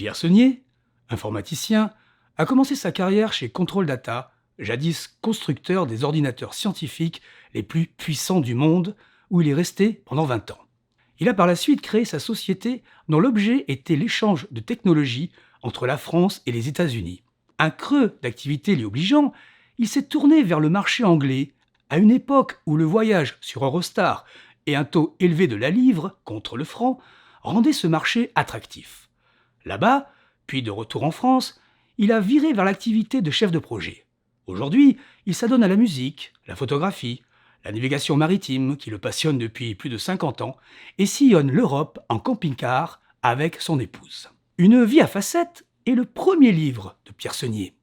Pierre Senier, informaticien, a commencé sa carrière chez Control Data, jadis constructeur des ordinateurs scientifiques les plus puissants du monde, où il est resté pendant 20 ans. Il a par la suite créé sa société dont l'objet était l'échange de technologies entre la France et les États-Unis. Un creux d'activité l'y obligeant, il s'est tourné vers le marché anglais, à une époque où le voyage sur Eurostar et un taux élevé de la livre contre le franc rendaient ce marché attractif. Là-bas, puis de retour en France, il a viré vers l'activité de chef de projet. Aujourd'hui, il s'adonne à la musique, la photographie, la navigation maritime qui le passionne depuis plus de 50 ans et sillonne l'Europe en camping-car avec son épouse. Une vie à facettes est le premier livre de Pierre Senier.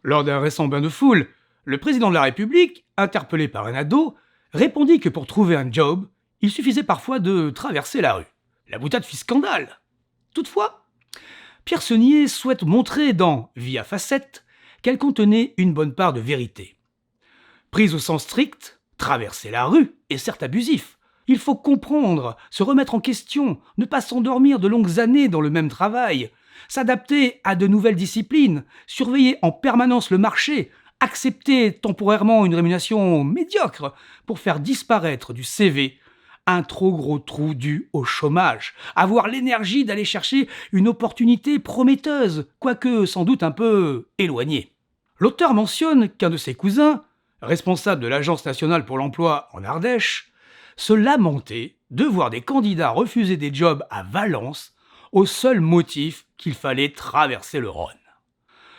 Lors d'un récent bain de foule, le président de la République, interpellé par un ado, répondit que pour trouver un job, il suffisait parfois de traverser la rue. La boutade fit scandale. Toutefois, Pierre Senier souhaite montrer dans Vie à facettes qu'elle contenait une bonne part de vérité. Prise au sens strict, traverser la rue est certes abusif. Il faut comprendre, se remettre en question, ne pas s'endormir de longues années dans le même travail, s'adapter à de nouvelles disciplines, surveiller en permanence le marché, accepter temporairement une rémunération médiocre pour faire disparaître du CV un trop gros trou dû au chômage, avoir l'énergie d'aller chercher une opportunité prometteuse, quoique sans doute un peu éloignée. L'auteur mentionne qu'un de ses cousins, responsable de l'Agence nationale pour l'emploi en Ardèche, se lamentait de voir des candidats refuser des jobs à Valence au seul motif qu'il fallait traverser le Rhône.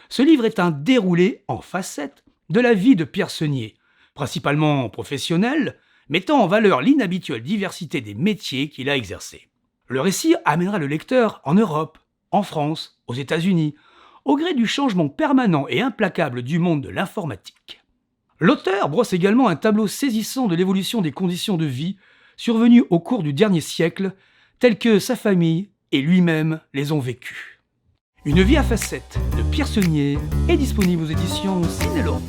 Ce livre est un déroulé en facettes de la vie de Pierre Senier, principalement professionnel, mettant en valeur l'inhabituelle diversité des métiers qu'il a exercés. Le récit amènera le lecteur en Europe, en France, aux États-Unis, au gré du changement permanent et implacable du monde de l'informatique. L'auteur brosse également un tableau saisissant de l'évolution des conditions de vie survenues au cours du dernier siècle, telles que sa famille et lui-même les ont vécues. Une vie à facettes de Pierre Senier est disponible aux éditions Cinélo.